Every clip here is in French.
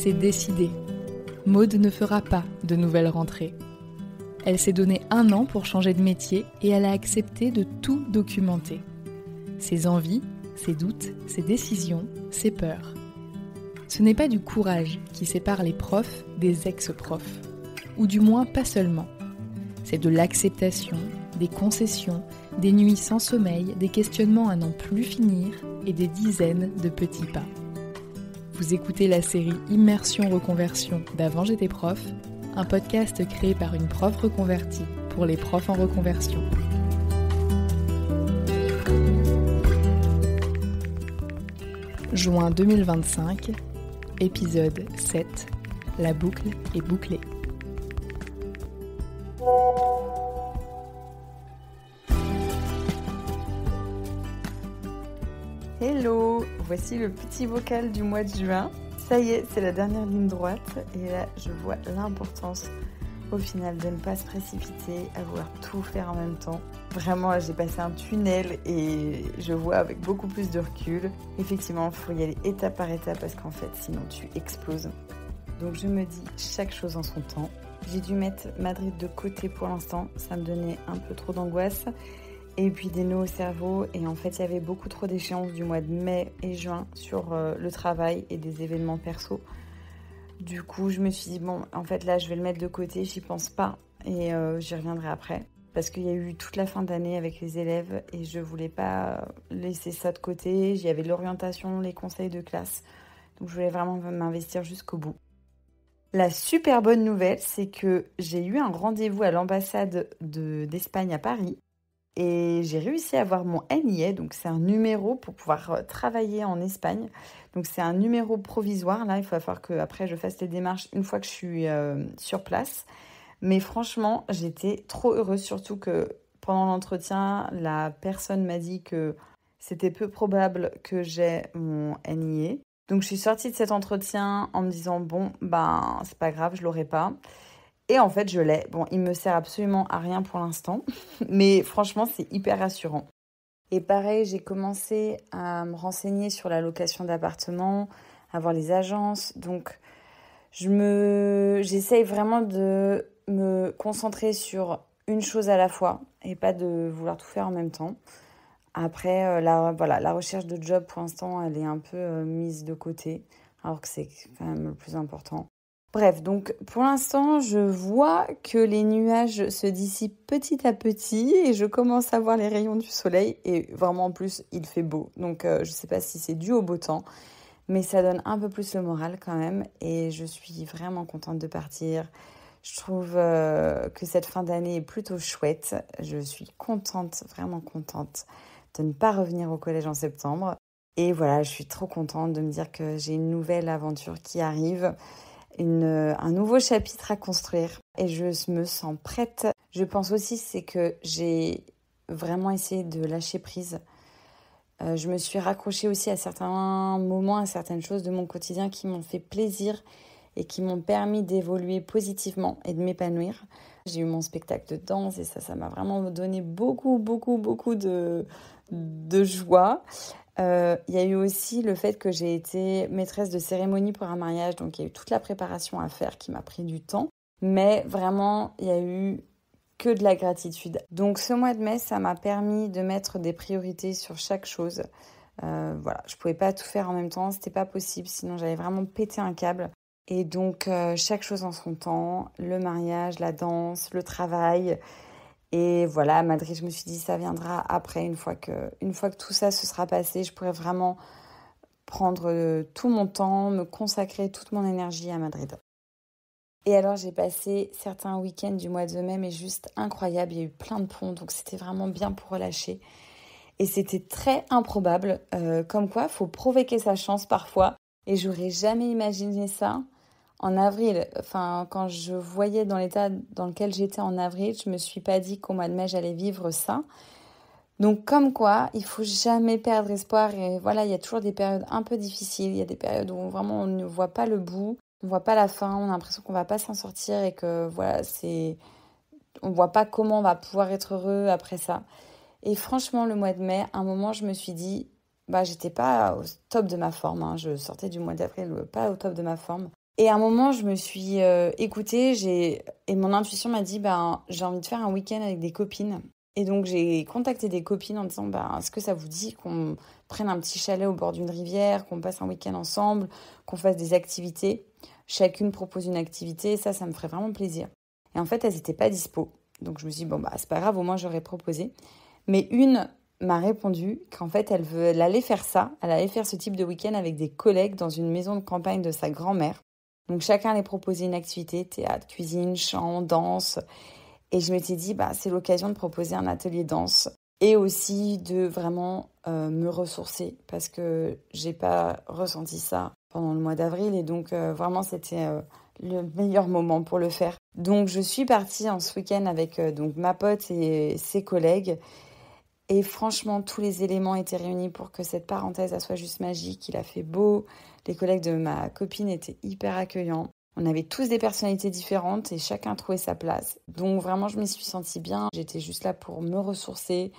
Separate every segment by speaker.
Speaker 1: c'est décidé. Maud ne fera pas de nouvelle rentrée. Elle s'est donné 1 an pour changer de métier et elle a accepté de tout documenter. Ses envies, ses doutes, ses décisions, ses peurs. Ce n'est pas du courage qui sépare les profs des ex-profs, ou du moins pas seulement. C'est de l'acceptation, des concessions, des nuits sans sommeil, des questionnements à n'en plus finir et des dizaines de petits pas. Vous écoutez la série Immersion Reconversion d'Avant j'étais prof, un podcast créé par une prof reconvertie pour les profs en reconversion. Juin 2025, épisode 7, la boucle est bouclée.
Speaker 2: Hello, voici le petit vocal du mois de juin. Ça y est, c'est la dernière ligne droite et là je vois l'importance au final de ne pas se précipiter, à vouloir tout faire en même temps. Vraiment, là, j'ai passé un tunnel et je vois avec beaucoup plus de recul. Effectivement, il faut y aller étape par étape parce qu'en fait, sinon tu exploses. Donc je me dis chaque chose en son temps. J'ai dû mettre Madrid de côté pour l'instant, ça me donnait un peu trop d'angoisse. Et puis des nœuds au cerveau. Et en fait, il y avait beaucoup trop d'échéances du mois de mai et juin sur le travail et des événements perso. Du coup, je me suis dit, bon, en fait, là, je vais le mettre de côté, j'y pense pas. Et j'y reviendrai après. Parce qu'il y a eu toute la fin d'année avec les élèves et je voulais pas laisser ça de côté. Il y avait l'orientation, les conseils de classe. Donc, je voulais vraiment m'investir jusqu'au bout. La super bonne nouvelle, c'est que j'ai eu un rendez-vous à l'ambassade d'Espagne à Paris. Et j'ai réussi à avoir mon NIE, donc c'est un numéro pour pouvoir travailler en Espagne. Donc c'est un numéro provisoire, là il va falloir qu'après je fasse les démarches une fois que je suis sur place. Mais franchement, j'étais trop heureuse, surtout que pendant l'entretien, la personne m'a dit que c'était peu probable que j'aie mon NIE. Donc je suis sortie de cet entretien en me disant bon, ben c'est pas grave, je l'aurai pas. Et en fait, je l'ai. Bon, il me sert absolument à rien pour l'instant, mais franchement, c'est hyper rassurant. Et pareil, j'ai commencé à me renseigner sur la location d'appartements, à voir les agences. Donc, j'essaye vraiment de me concentrer sur une chose à la fois et pas de vouloir tout faire en même temps. Après, la recherche de job, pour l'instant, elle est un peu mise de côté, alors que c'est quand même le plus important. Bref, donc pour l'instant, je vois que les nuages se dissipent petit à petit et je commence à voir les rayons du soleil et vraiment en plus, il fait beau. Donc je sais pas si c'est dû au beau temps, mais ça donne un peu plus le moral quand même et je suis vraiment contente de partir. Je trouve que cette fin d'année est plutôt chouette. Je suis contente, vraiment contente de ne pas revenir au collège en septembre. Et voilà, je suis trop contente de me dire que j'ai une nouvelle aventure qui arrive. Un nouveau chapitre à construire et je me sens prête. Je pense aussi c'est que j'ai vraiment essayé de lâcher prise. Je me suis raccrochée aussi à certains moments, à certaines choses de mon quotidien qui m'ont fait plaisir et qui m'ont permis d'évoluer positivement et de m'épanouir. J'ai eu mon spectacle de danse et ça m'a vraiment donné beaucoup de joie. Il y a eu aussi le fait que j'ai été maîtresse de cérémonie pour un mariage, donc il y a eu toute la préparation à faire qui m'a pris du temps. Mais vraiment, il y a eu que de la gratitude. Donc ce mois de mai, ça m'a permis de mettre des priorités sur chaque chose. Voilà, je pouvais pas tout faire en même temps, c'était pas possible, sinon j'allais vraiment péter un câble. Et donc chaque chose en son temps, le mariage, la danse, le travail. Et voilà, à Madrid, je me suis dit, ça viendra après, une fois que tout ça se sera passé, je pourrai vraiment prendre tout mon temps, me consacrer toute mon énergie à Madrid. Et alors, j'ai passé certains week-ends du mois de mai, mais juste incroyable. Il y a eu plein de ponts, donc c'était vraiment bien pour relâcher. Et c'était très improbable, comme quoi, il faut provoquer sa chance parfois. Et j'aurais jamais imaginé ça. En avril, quand je voyais dans l'état dans lequel j'étais en avril, je me suis pas dit qu'au mois de mai, j'allais vivre ça. Donc, comme quoi, il faut jamais perdre espoir. Et voilà, il y a toujours des périodes un peu difficiles. Il y a des périodes où vraiment on ne voit pas le bout, on voit pas la fin, on a l'impression qu'on va pas s'en sortir et que voilà, on voit pas comment on va pouvoir être heureux après ça. Et franchement, le mois de mai, à un moment, je me suis dit, j'étais pas au top de ma forme. Je sortais du mois d'avril, pas au top de ma forme. Et à un moment, je me suis écoutée et mon intuition m'a dit j'ai envie de faire un week-end avec des copines. Et donc, j'ai contacté des copines en disant est-ce que ça vous dit qu'on prenne un petit chalet au bord d'une rivière, qu'on passe un week-end ensemble, qu'on fasse des activités. Chacune propose une activité, ça me ferait vraiment plaisir. Et en fait, elles n'étaient pas dispo. Donc, je me suis dit c'est pas grave, au moins j'aurais proposé. Mais une m'a répondu qu'en fait, elle allait faire ça, elle allait faire ce type de week-end avec des collègues dans une maison de campagne de sa grand-mère. Donc, chacun allait proposer une activité, théâtre, cuisine, chant, danse. Et je m'étais dit, c'est l'occasion de proposer un atelier danse et aussi de vraiment me ressourcer parce que j'ai pas ressenti ça pendant le mois d'avril et donc vraiment c'était le meilleur moment pour le faire. Donc je suis partie en ce week-end avec donc ma pote et ses collègues et franchement tous les éléments étaient réunis pour que cette parenthèse soit juste magique. Il a fait beau, les collègues de ma copine étaient hyper accueillants. On avait tous des personnalités différentes et chacun trouvait sa place. Donc vraiment, je m'y suis sentie bien. J'étais juste là pour me ressourcer,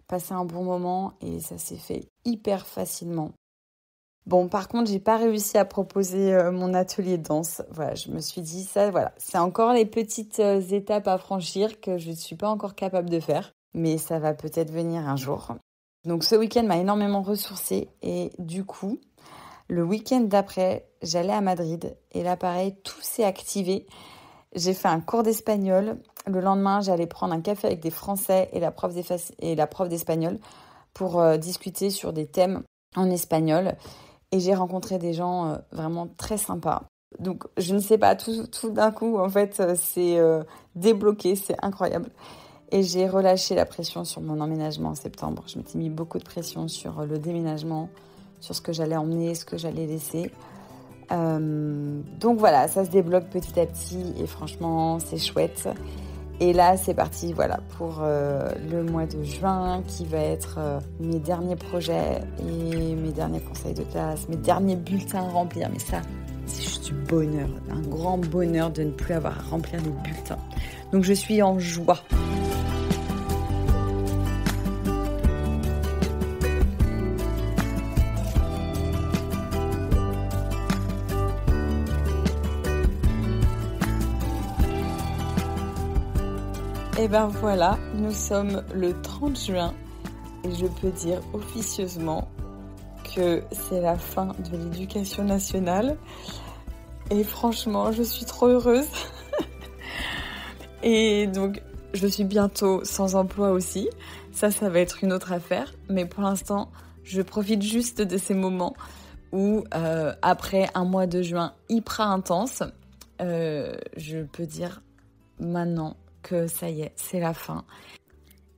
Speaker 2: passer un bon moment et ça s'est fait hyper facilement. Bon, par contre, j'ai pas réussi à proposer mon atelier de danse. Voilà, je me suis dit ça, voilà. C'est encore les petites étapes à franchir que je ne suis pas encore capable de faire. Mais ça va peut-être venir un jour. Donc ce week-end m'a énormément ressourcée et du coup... Le week-end d'après, j'allais à Madrid et là, pareil, tout s'est activé. J'ai fait un cours d'espagnol. Le lendemain, j'allais prendre un café avec des Français et la prof d'espagnol pour discuter sur des thèmes en espagnol. Et j'ai rencontré des gens vraiment très sympas. Donc, je ne sais pas, tout d'un coup, en fait, c'est débloqué, c'est incroyable. Et j'ai relâché la pression sur mon emménagement en septembre. Je m'étais mis beaucoup de pression sur le déménagement, sur ce que j'allais emmener, ce que j'allais laisser. Donc voilà, ça se débloque petit à petit et franchement, c'est chouette. Et là, c'est parti pour le mois de juin qui va être mes derniers projets et mes derniers conseils de classe, mes derniers bulletins à remplir. Mais ça, c'est juste du bonheur, un grand bonheur de ne plus avoir à remplir les bulletins. Donc je suis en joie. Et ben voilà, nous sommes le 30 juin et je peux dire officieusement que c'est la fin de l'éducation nationale. Et franchement, je suis trop heureuse. Et donc, je suis bientôt sans emploi aussi. Ça va être une autre affaire. Mais pour l'instant, je profite juste de ces moments où, après un mois de juin hyper intense, je peux dire maintenant que ça y est, c'est la fin.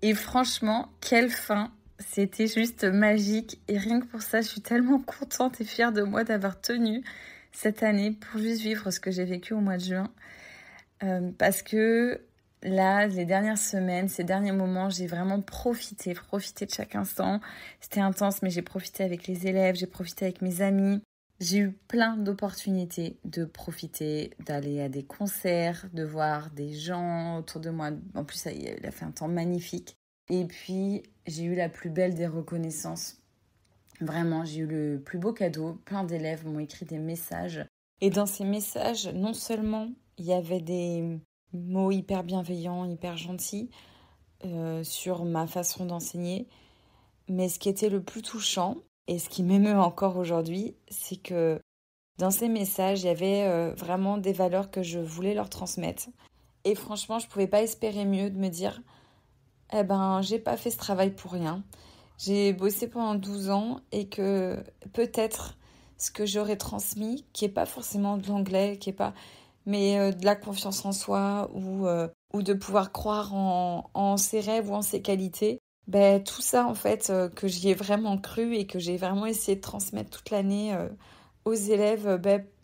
Speaker 2: Et franchement, quelle fin! C'était juste magique. Et rien que pour ça, je suis tellement contente et fière de moi d'avoir tenu cette année pour juste vivre ce que j'ai vécu au mois de juin. Parce que là, les dernières semaines, ces derniers moments, j'ai vraiment profité de chaque instant. C'était intense, mais j'ai profité avec les élèves, j'ai profité avec mes amis. J'ai eu plein d'opportunités de profiter, d'aller à des concerts, de voir des gens autour de moi. En plus, il a fait un temps magnifique. Et puis, j'ai eu la plus belle des reconnaissances. Vraiment, j'ai eu le plus beau cadeau. Plein d'élèves m'ont écrit des messages. Et dans ces messages, non seulement il y avait des mots hyper bienveillants, hyper gentils sur ma façon d'enseigner, mais ce qui était le plus touchant, et ce qui m'émeut encore aujourd'hui, c'est que dans ces messages, il y avait vraiment des valeurs que je voulais leur transmettre. Et franchement, je ne pouvais pas espérer mieux de me dire « Eh ben, j'ai pas fait ce travail pour rien. J'ai bossé pendant 12 ans et que peut-être ce que j'aurais transmis, qui n'est pas forcément de l'anglais, mais de la confiance en soi ou de pouvoir croire en ses rêves ou en ses qualités, tout ça, en fait, que j'y ai vraiment cru et que j'ai vraiment essayé de transmettre toute l'année aux élèves,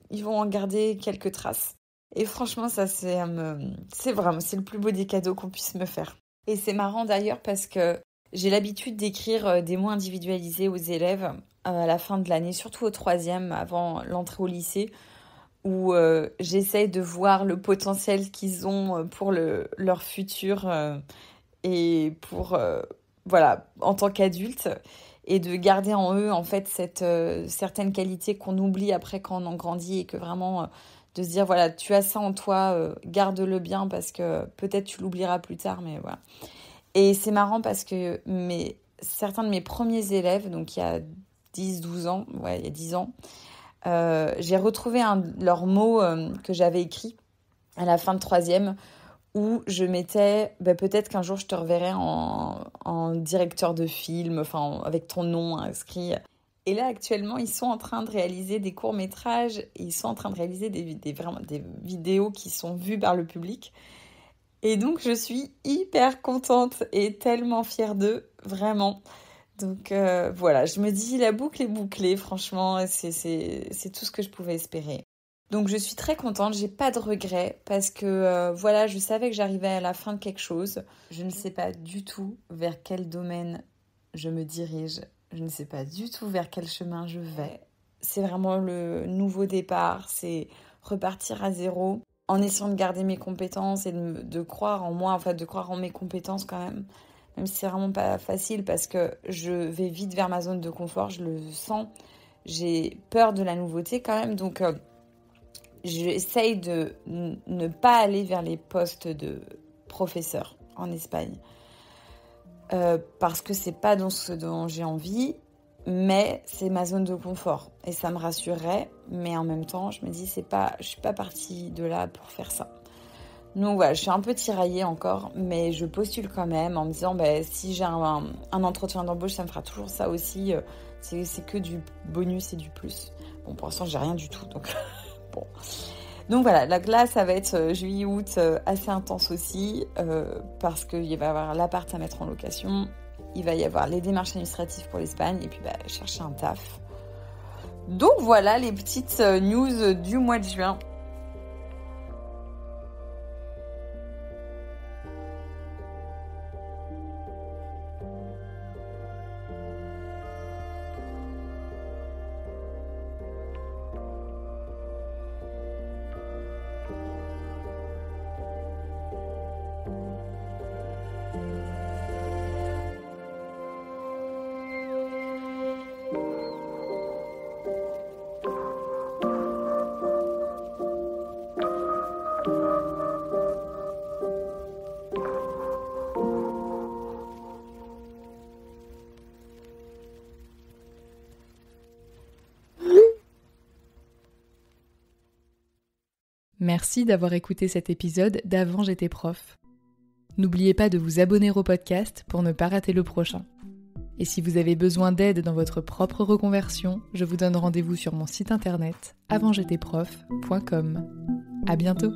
Speaker 2: ils vont en garder quelques traces. Et franchement, ça, c'est le plus beau des cadeaux qu'on puisse me faire. Et c'est marrant d'ailleurs parce que j'ai l'habitude d'écrire des mots individualisés aux élèves à la fin de l'année, surtout au 3e, avant l'entrée au lycée, où j'essaye de voir le potentiel qu'ils ont pour leur futur et pour... en tant qu'adulte, et de garder en eux, en fait, cette certaine qualité qu'on oublie après quand on en grandit et que vraiment, de se dire voilà, tu as ça en toi, garde-le bien parce que peut-être tu l'oublieras plus tard, mais voilà. Et c'est marrant parce que certains de mes premiers élèves, donc il y a 10-12 ans, il y a 10 ans, j'ai retrouvé leur mot que j'avais écrit à la fin de 3e où je mettais peut-être qu'un jour je te reverrai en directeur de film, enfin avec ton nom inscrit. Et là actuellement ils sont en train de réaliser des courts-métrages, et ils sont en train de réaliser vraiment des vidéos qui sont vues par le public. Et donc je suis hyper contente et tellement fière d'eux, vraiment. Donc voilà, je me dis la boucle est bouclée, franchement, c'est tout ce que je pouvais espérer. Donc je suis très contente, j'ai pas de regrets parce que voilà, je savais que j'arrivais à la fin de quelque chose. Je ne sais pas du tout vers quel domaine je me dirige, je ne sais pas du tout vers quel chemin je vais. C'est vraiment le nouveau départ, c'est repartir à zéro en essayant de garder mes compétences et de croire en moi, en fait de croire en mes compétences quand même. Même si c'est vraiment pas facile parce que je vais vite vers ma zone de confort, je le sens. J'ai peur de la nouveauté quand même, donc j'essaye de ne pas aller vers les postes de professeur en Espagne. Parce que c'est pas ce dont j'ai envie, mais c'est ma zone de confort. Et ça me rassurerait, mais en même temps, je me dis, je suis pas partie de là pour faire ça. Donc voilà, je suis un peu tiraillée encore, mais je postule quand même en me disant si j'ai un entretien d'embauche, ça me fera toujours ça aussi. C'est que du bonus et du plus. Bon, pour l'instant, j'ai rien du tout, donc bon. Donc voilà, là, ça va être juillet-août assez intense aussi, parce qu'il va y avoir l'appart à mettre en location, il va y avoir les démarches administratives pour l'Espagne, et puis chercher un taf. Donc voilà les petites news du mois de juin.
Speaker 1: Merci d'avoir écouté cet épisode d'Avant j'étais prof. N'oubliez pas de vous abonner au podcast pour ne pas rater le prochain. Et si vous avez besoin d'aide dans votre propre reconversion, je vous donne rendez-vous sur mon site internet avantj'étaisprof.com. À bientôt!